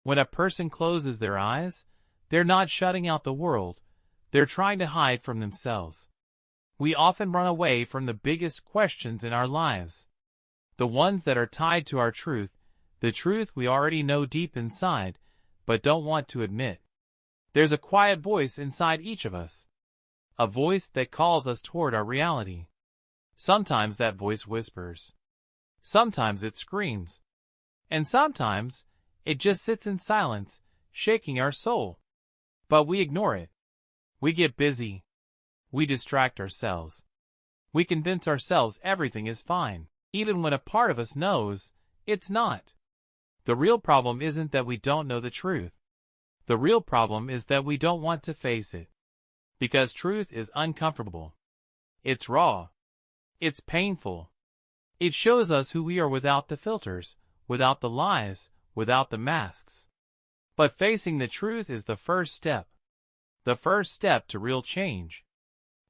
When a person closes their eyes, they're not shutting out the world, they're trying to hide from themselves. We often run away from the biggest questions in our lives. The ones that are tied to our truth, the truth we already know deep inside, but don't want to admit. There's a quiet voice inside each of us. A voice that calls us toward our reality. Sometimes that voice whispers. Sometimes it screams. And sometimes it just sits in silence, shaking our soul. But we ignore it. We get busy. We distract ourselves. We convince ourselves everything is fine, even when a part of us knows it's not. The real problem isn't that we don't know the truth. The real problem is that we don't want to face it. Because truth is uncomfortable. It's raw. It's painful. It shows us who we are without the filters, without the lies, without the masks. But facing the truth is the first step. The first step to real change.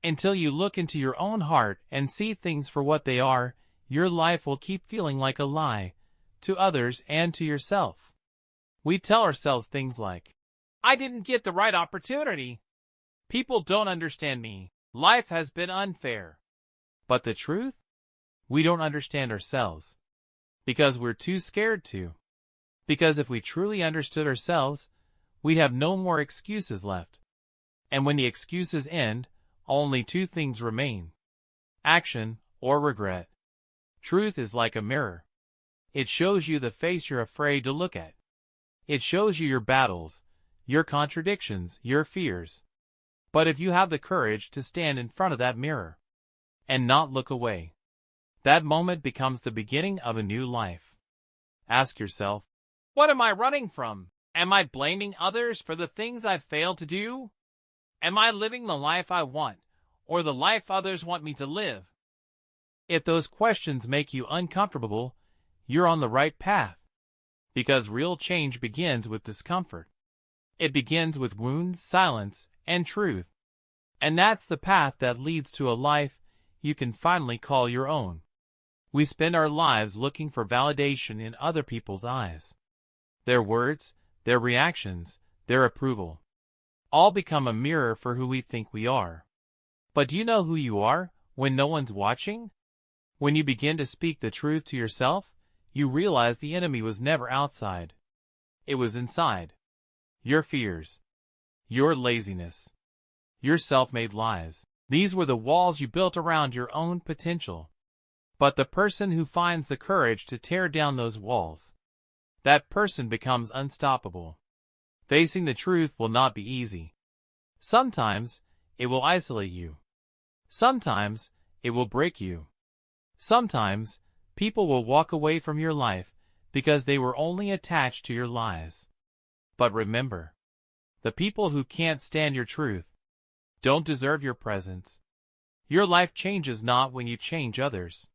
Until you look into your own heart and see things for what they are, your life will keep feeling like a lie, to others and to yourself. We tell ourselves things like, I didn't get the right opportunity. People don't understand me. Life has been unfair. But the truth? We don't understand ourselves. Because we're too scared to. Because if we truly understood ourselves, we'd have no more excuses left. And when the excuses end, only two things remain: action or regret. Truth is like a mirror. It shows you the face you're afraid to look at. It shows you your battles, your contradictions, your fears. But if you have the courage to stand in front of that mirror and not look away, that moment becomes the beginning of a new life. Ask yourself, what am I running from? Am I blaming others for the things I've failed to do? Am I living the life I want, or the life others want me to live? If those questions make you uncomfortable, you're on the right path. Because real change begins with discomfort. It begins with wounds, silence, and truth. And that's the path that leads to a life you can finally call your own. We spend our lives looking for validation in other people's eyes. Their words, their reactions, their approval. All become a mirror for who we think we are. But do you know who you are when no one's watching? When you begin to speak the truth to yourself, you realize the enemy was never outside. It was inside. Your fears. Your laziness. Your self-made lies. These were the walls you built around your own potential. But the person who finds the courage to tear down those walls, that person becomes unstoppable. Facing the truth will not be easy. Sometimes it will isolate you. Sometimes it will break you. Sometimes people will walk away from your life because they were only attached to your lies. But remember, the people who can't stand your truth don't deserve your presence. Your life changes not when you change others,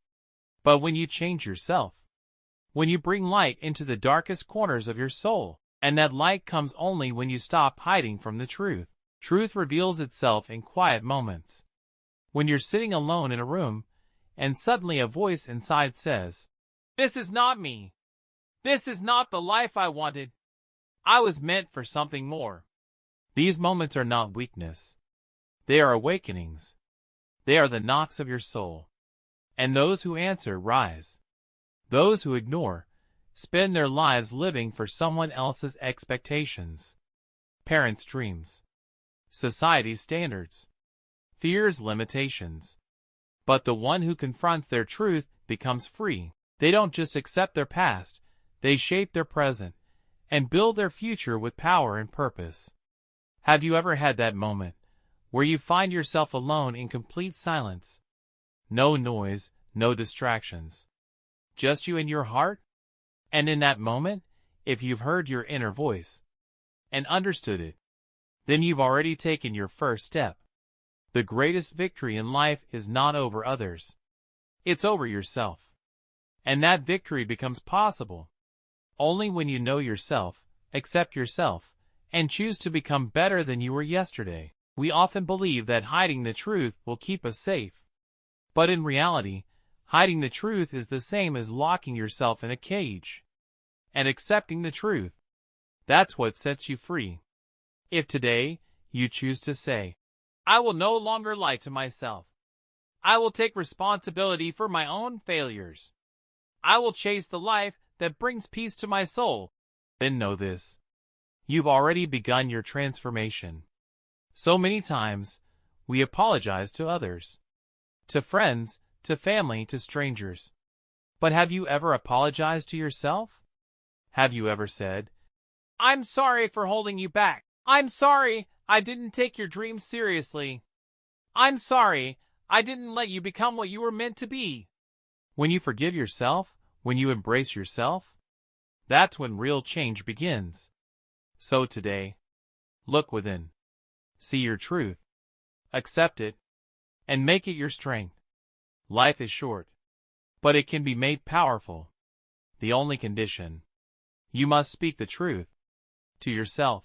but when you change yourself. When you bring light into the darkest corners of your soul. And that light comes only when you stop hiding from the truth. Truth reveals itself in quiet moments. When you're sitting alone in a room, and suddenly a voice inside says, this is not me. This is not the life I wanted. I was meant for something more. These moments are not weakness. They are awakenings. They are the knocks of your soul. And those who answer rise. Those who ignore spend their lives living for someone else's expectations. Parents' dreams. Society's standards. Fear's limitations. But the one who confronts their truth becomes free. They don't just accept their past, they shape their present and build their future with power and purpose. Have you ever had that moment where you find yourself alone in complete silence? No noise, no distractions. Just you and your heart? And in that moment, if you've heard your inner voice and understood it, then you've already taken your first step. The greatest victory in life is not over others. It's over yourself. And that victory becomes possible only when you know yourself, accept yourself, and choose to become better than you were yesterday. We often believe that hiding the truth will keep us safe. But in reality, hiding the truth is the same as locking yourself in a cage. And accepting the truth, That's what sets you free. If today you choose to say, I will no longer lie to myself. I will take responsibility for my own failures. I will chase the life that brings peace to my soul. Then know this. You've already begun your transformation. So many times, we apologize to others. To friends, to family, to strangers. But have you ever apologized to yourself? Have you ever said, I'm sorry for holding you back. I'm sorry I didn't take your dreams seriously. I'm sorry I didn't let you become what you were meant to be. When you forgive yourself, when you embrace yourself, that's when real change begins. So today, look within. See your truth. Accept it. And make it your strength. Life is short, but it can be made powerful. The only condition, you must speak the truth to yourself.